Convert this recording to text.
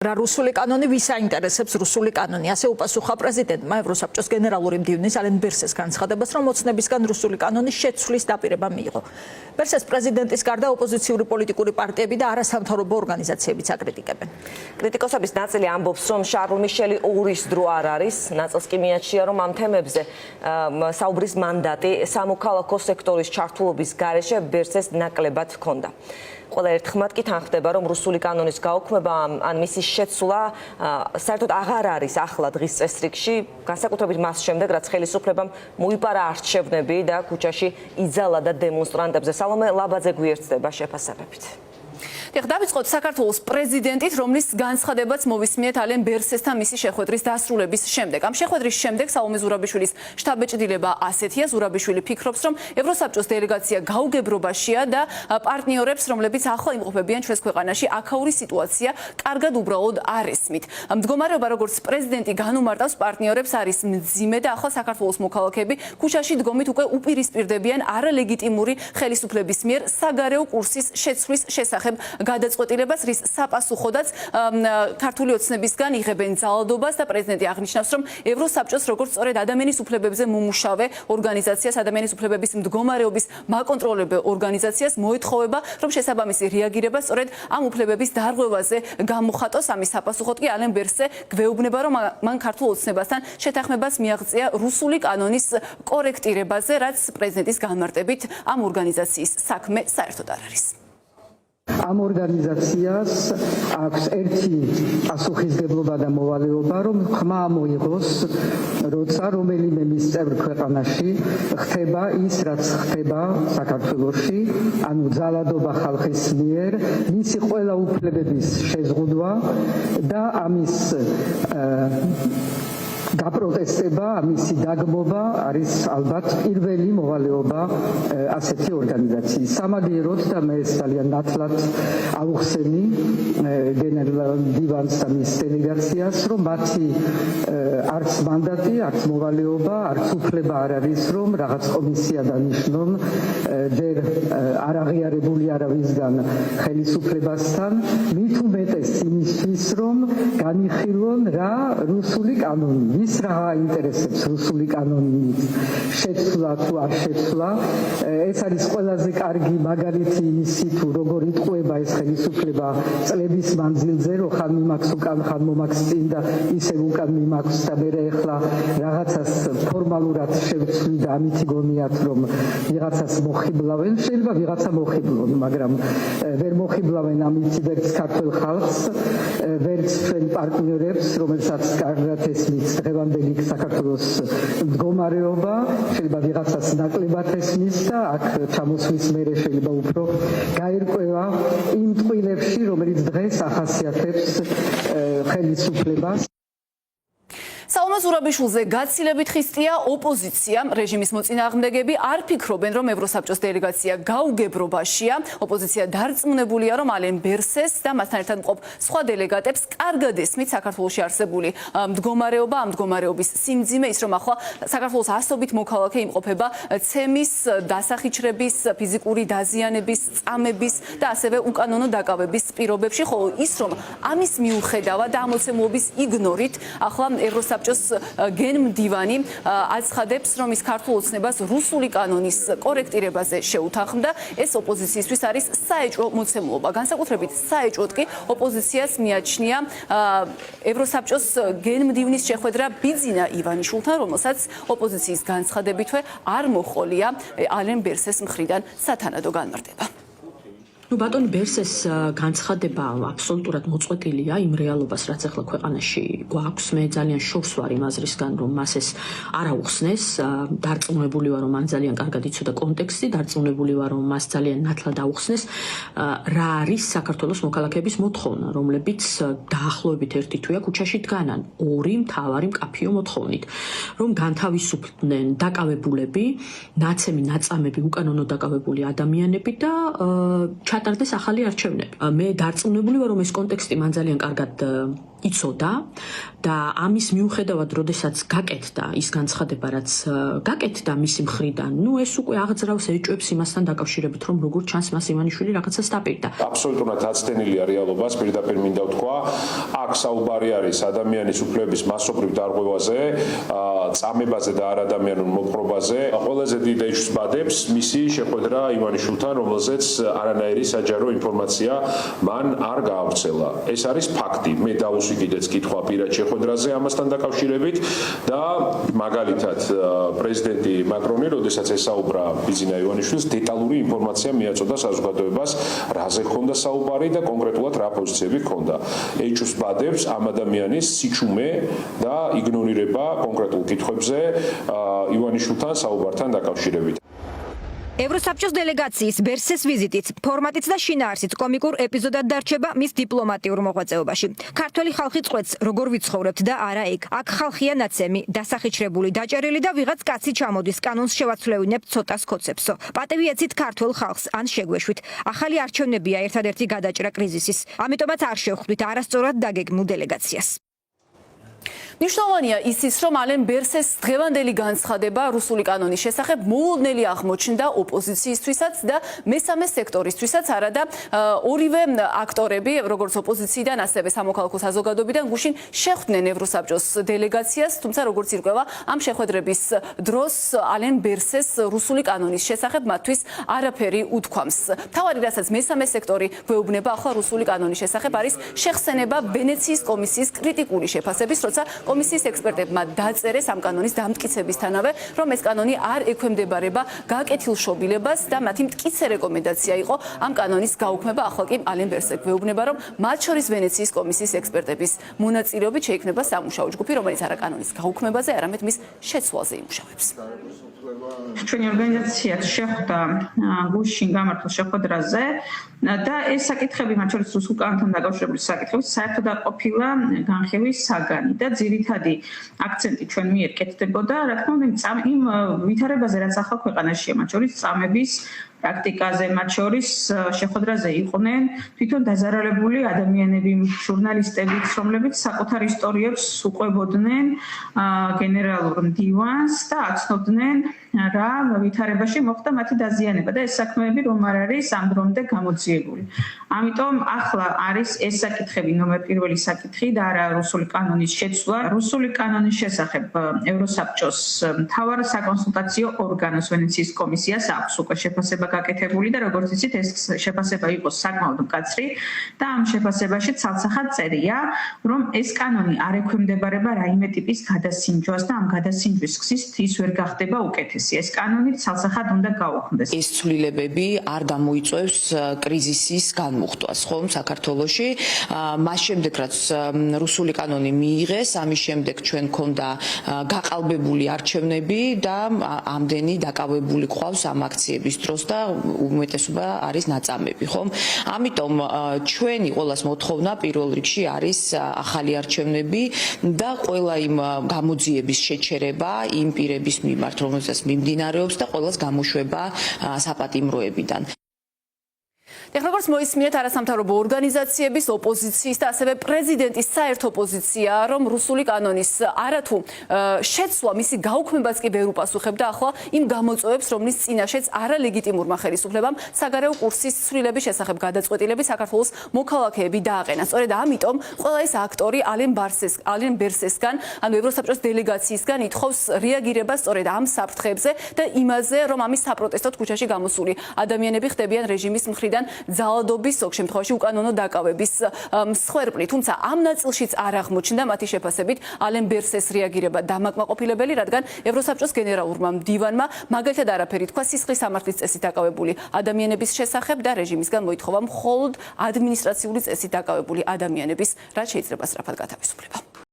რა რუსული კანონი ვის აინტერესებს რუსული კანონი ასე უპასუხა პრეზიდენტმა ევროსაბჭოს გენერალური მდივნის ალენ ბერსეს განცხადებას რომ მოცნებისგან რუსული კანონის შეცვლის დაპირება მიიღო ბერსეს პრეზიდენტის გარდა ოპოზიციური პოლიტიკური პარტიები და არასამთავრობო ორგანიზაციებიც აკრიტიკებენ კრიტიკოსების ნაწილი ამბობს რომ შარლ მიშელი ურის დრო არ არის ნაწილს კი მიაჩნია რომ ამ თემებზე საუბრის მანდატი სამოქალაქო სექტორის ჩართულობის გარეშე ბერსეს ნაკლებად ჰქონდა ყველა ერთხმად კი თანხმდება რომ რუსული კანონის გაუქმება ან მისი შეცვლა საერთოდ აღარ არის ახლა დღის წესრიგში განსაკუთრებით მას შემდეგ რაც ხელისუფლებამ მოიპარა არჩევნები და ქუჩაში იძალა და დემონსტრანტებზე სალომე ლაბაძე გვიერთდება შეფასებებით დავიწყოთ საქართველოს პრეზიდენტით, რომლის განცხადებაც მოვისმინეთ ალენ ბერსესთან მისი შეხვედრის დასრულების შემდეგ. Ამ შეხვედრის შემდეგ სალომე ზურაბიშვილის შტაბ-ბეჭდილება ასეთია. ზურაბიშვილი ფიქრობს, რომ ევროსაბჭოს დელეგაცია გაუგებრობაშია და პარტნიორებს, რომლებიც ახლა იმყოფებიან ჩვენს ქვეყანაში, აქაური სიტუაცია კარგად უბრალოდ არ ესმით. მდგომარეობა, როგორც პრეზიდენტი განუმარტავს პარტნიორებს, არის მძიმე და ახლა საქართველოს მოქალაქეები ქუჩაში დგომით უკვე უპირისპირდებიან არალეგიტიმური ხელისუფლების მიერ საგარეო კურსის შეცვლის შესახებ გადაწყვეტილებას, რის საპასუხოდაც ქართული ოცნებისგან იღებენ ძალადობას და პრეზიდენტი აღნიშნავს, რომ ევროსაბჭოს როგორც სწორედ ადამიანის უფლებებზე მომუშავე ორგანიზაციას, ადამიანის უფლებების მდგომარეობის მაკონტროლებელ ორგანიზაციას მოეთხოვება, რომ შესაბამისი რეაგირება სწორედ ამ უფლებების დარღვევაზე გამოხატოს. ამის საპასუხოდ კი ალენ ბერსე გვეუბნება, რომ მან ქართულ ოცნებასთან შეთანხმებას მიაღწია რუსული კანონის კორექტირებაზე, რაც პრეზიდენტის განმარტებით ამ ორგანიზაციის საქმე საერთოდ არ არის. ამ ორგანიზაციას აქვს ერთი პასუხისმგებლობა და მოვალეობა, რომ ხმა მოიღოს, როცა რომელიმე მის წევრ ქვეყანაში ხდება ის, რაც ხდება საქართველოში, ანუ ძალადობა ხალხის მიერ, მისი ყველა უფლებების შეზღუდვა და ამის გაპროტესტება, ამისი დაგმობა არის ალბათ პირველი მოვალეობა ასეთი ორგანიზაციის. სამაგიეროდ და მე ძალიან ნათლად ავუხსენი გენერალ მდივანს და მის დელეგაციას, რომ მათი არც მანდატი, არც მოვალეობა, არც უფლება არ არის, რომ რაღაც კომისია დანიშნონ ჯერ არ აღიარებული არავისგან ხელისუფლებასთან, მით უმეტეს იმისთვის, რომ განიხილონ რა რუსული კანონი ის რა აინტერესებს რუსული კანონით შეცვლა თუ არ შეცვლა ეს არის ყველაზე კარგი მაგალითი იმისი თუ როგორ იტყუება ეს ხელისუფლება წლების მანძილზე რომ ხან მიმაქვს უკან ხან მომაქვს წინ და ისევ უკან მიმაქვს და მე ახლა რაღაცას ფორმალურად შევცვლი და ამითი გონიათ რომ ვიღაცას მოხიბლავენ შეიძლება ვიღაცა მოხიბლონ მაგრამ ვერ მოხიბლავენ ამით ვერც ქართულ ხალხს ვერც ჩვენ პარტნიორებს რომელსაც კარგად ესმის დღევანდელი საქართველოს მდგომარეობა შეიძლება ვიღაცას ნაკლებად ესმის და აქ ჩამოსვლის მერე შეიძლება უფრო გაერკვევა იმ ტყუილებში რომელიც დღეს ახასიათებს ხელისუფლებას სალომე ზურაბიშვილზე გაცილებით ხისტია ოპოზიცია, რეჟიმის მოწინააღმდეგები არ ფიქრობენ, რომ ევროსაბჭოს დელეგაცია გაუგებრობაშია. ოპოზიცია დარწმუნებულია, რომ ალენ ბერსეს და მასთან ერთად მყოფ სხვა დელეგატებს კარგად ესმით საქართველოში არსებული მდგომარეობა, ამ მდგომარეობის სიმძიმე, ის რომ ახლა საქართველოს ასობით მოქალაქე იმყოფება ცემის, დასახიჩრების, ფიზიკური დაზიანების, წამების და ასევე უკანონო დაკავების პირობებში, ხოლო ის რომ ამის მიუხედავად და ამოცემულობის იგნორით ახლა ევროსაბჭოს გენმდივანი აცხადებს, რომ ის ქართულ ოცნებას რუსული კანონის კორექტირებაზე შეუთანხმდა. ეს ოპოზიციისთვის არის საეჭვო მოცემულობა. განსაკუთრებით საეჭვოდ კი ოპოზიციას მიაჩნია ევროსაბჭოს გენმდივნის შეხვედრა ბიძინა ივანიშვილთან, რომელსაც ოპოზიციის განცხადებითვე არ მოჰყოლია ალენ ბერსეს მხრიდან სათანადო განმარტება. ბატონ ბერსეს განცხადება აბსოლუტურად მოწყვეტილია იმ რეალობას, რაც ახლა ქვეყანაში გვაქვს. მე ძალიან შორს ვარ იმ აზრისგან, რომ მას ეს არ აუხსნეს. დარწმუნებული ვარ, რომ მან ძალიან კარგად იცოდა კონტექსტი, დარწმუნებული ვარ, რომ მას ძალიან ნათლად აუხსნეს, რა არის საქართველოს მოქალაქეების მოთხოვნა, რომლებიც დაახლოებით ერთი თვეა ქუჩაში დგანან, ორი მთავარი მკაფიო მოთხოვნით, რომ განთავისუფლდნენ დაკავებულები, ნაცემი ნაწამები, უკანონო დაკავებული ადამიანები და ჩატარდეს ახალი არჩევნები. მე დარწმუნებული ვარ, რომ ეს კონტექსტი მან ძალიან კარგად იცოდა და ამის მიუხედავად, როდესაც გაკეთდა ის განცხადება, რაც გაკეთდა მისი მხრიდან, ეს უკვე აღძრავს ეჭვებს იმასთან დაკავშირებით, რომ როგორ ჩანს მას ივანიშვილი რაღაცას დაპირდა. აბსოლუტურად აცდენილია რეალობას, პირდაპირ მინდა ვთქვა, აქ საუბარი არის ადამიანის უფლებების მასობრივ დარღვევაზე, წამებაზე და არადამიანურ მოპყრობაზე. ყველაზე დიდ ეჭვს ბადებს მისი შეხვედრა ივანიშვილთან, რომელზეც არანაირი საჯარო ინფორმაცია მან არ გაავრცელა. ეს არის ფაქტი. მე დავუსვი კიდეც კითხვა პირად შეხვედრაზე ამასთან დაკავშირებით და მაგალითად პრეზიდენტი მაკრონი, როდესაც ესაუბრა ბიძინა ივანიშვილს, დეტალური ინფორმაცია მიაწოდა საზოგადოებას, რაზე ჰქონდა საუბარი და კონკრეტულად რა პოზიციები ჰქონდა. ეჭვს ბადებს ამ ადამიანის სიჩუმე და იგნორირება კონკრეტულ კითხვებზე ივანიშვილთან საუბართან დაკავშირებით. ევროსაბჭოს დელეგაციის ბერსეს ვიზიტიც, ფორმატიც და შინაარსით კომიკურ ეპიზოდად დარჩება მის დიპლომატიურ მოღვაწეობაში. ქართველი ხალხი წყვეტს, როგორ ვიცხოვრებთ და არა იქ. აქ ხალხია ნაცემი, დასახიჩრებული, დაჭერილი და ვიღაც კაცი ჩამოდის კანონს შევაცვლევინებთ ცოტას ქოცებსო. პატევი ეცით ქართველ ხალხს ან შეგვეშვით. ახალი არჩევნებია ერთადერთი გადაჭრა კრიზისის. ამიტომაც არ შევხვდით არასწორად დაგეგმულ დელეგაციას. მნიშვნელოვანია ისიც, რომ ალენ ბერსეს დღევანდელი განცხადება რუსული კანონის შესახებ მოულოდნელი აღმოჩნდა ოპოზიციისთვისაც და მესამე სექტორისთვისაც, არადა ორივე აქტორები, როგორც ოპოზიციიდან, ასევე სამოქალაქო საზოგადოებიდან გუშინ შეხვდნენ ევროსაბჭოს დელეგაციას, თუმცა როგორც ირკვევა, ამ შეხვედრების დროს ალენ ბერსეს რუსული კანონის შესახებ მათთვის არაფერი უთქვამს. თავარი, რასაც მესამე სექტორი გვეუბნება ახლა რუსული კანონის შესახებ, არის შეხსენება ვენეციის კომისიის კრიტიკული შეფასების, როცა კომისიის ექსპერტებმა დაწერეს ამ კანონის დამტკიცებისთანავე, რომ ეს კანონი არ ექვემდებარება გაკეთილშობილებას და მათი მტკიცე რეკომენდაცია იყო ამ კანონის გაუქმება. ახლა კი ალენ ბერსე გვეუბნება, რომ მათ შორის ვენეციის კომისიის ექსპერტების მონაწილეობით შეიქმნება სამუშაო ჯგუფი, რომელიც არა კანონის გაუქმებაზე, არამედ მის შეცვლაზე იმუშავებს. ჩვენი ორგანიზაციაც შეხვდა გუშინ გამართულ შეხვედრაზე და ეს საკითხები, მათ შორის რუსულ კანონთან დაკავშირებული საკითხები, საერთოდ არ ყოფილა განხილვის საგანი და ძირითადი აქცენტი ჩვენ მიერ კეთდებოდა, რა თქმა უნდა, იმ ვითარებაზე, რაც ახლა ქვეყანაშია, მათ შორის წამების პრაქტიკაზე, მათ შორის შეხვედრაზე იყვნენ თვითონ დაზარალებული ადამიანები, ჟურნალისტებიც, რომლებიც საკუთარ ისტორიებს უყვებოდნენ გენერალურ მდივანს და აცნობდნენ რა ვითარებაში მოხდა მათი დაზიანება და ეს საქმეები რომ არ არის ამ დრომდე გამოძიებული. ამიტომ ახლა არის ეს საკითხები ნომერ პირველი საკითხი და არა რუსული კანონის შეცვლა. რუსული კანონის შესახებ ევროსაბჭოს მთავარ საკონსულტაციო ორგანოს ვენეციის კომისიას აქვს უკვე შეფასება გაკეთებული და როგორც იცით ეს შეფასება იყო საკმაოდ მკაცრი და ამ შეფასებაში ცალსახად წერია, რომ ეს კანონი არ ექვემდებარება რაიმე ტიპის გადასინჯვას და ამ გადასინჯვის გზის ის ვერ გახდება უკეთესი. ეს კანონი ცალსახად უნდა გაუქმდეს. ეს ცვლილებები არ გამოიწვევს კრიზისის განმუხტვას, ხომ, საქართველოში. მას შემდეგ, რაც რუსული კანონი მიიღეს, ამის შემდეგ ჩვენ გქონდა გაყალბებული არჩევნები და ამდენი დაკავებული ყავს ამ აქციების დროს და უმეტესობა არის ნაწამები, ხომ? ამიტომ ჩვენი ყოველას მოთხოვნა პირველ რიგში არის ახალი არჩევნები და ყველა იმ გამოძიების შეჩერება იმ პირების მიმართ, რომელსაც მიმდინარეობს და ყოველას გამოშვება საპატიმროებიდან. როგორც მოისმინეთ არასამთავრობო ორგანიზაციების, ოპოზიციის და ასევე პრეზიდენტის საერთო პოზიცია, რომ რუსული კანონის არათუ შეცვლა, მისი გაუქმებაც კი ვერ უპასუხებდა ახლა იმ გამოწვევებს, რომლის წინაშეც არალეგიტიმურმა ხელისუფლებამ საგარეო კურსის ცვლილების შესახებ გადაწყვეტილები საქართველოს მოქალაქეები დააყენა. სწორედ ამიტომ ყველა ეს აქტორი ალენ ბერსესგან, ანუ ევროსაბჭოს დელეგაციისგან ითხოვს რეაგირებას სწორედ ამ საფრთხეებზე და იმაზე, რომ ამის საპროტესტოდ ქუჩაში გამოსული ადამიანები ხდებიან რეჟიმის მხრიდან ძალადობის, ზოგ შემთხვევაში უკანონო დაკავების მსხვერპლი. თუმცა ამ ნაწილშიც არ აღმოჩნდა მათი შეფასებით ალენ ბერსეს რეაგირება დამაკმაყოფილებელი, რადგან ევროსაბჭოს გენერალურმა მდივანმა მაგალითად არაფერი თქვა სისხლის სამართლის წესით დაკავებული ადამიანების შესახებ და რეჟიმისგან მოითხოვა მხოლოდ ადმინისტრაციული წესით დაკავებული ადამიანების, რაც შეიძლება სწრაფად გათავისუფლება.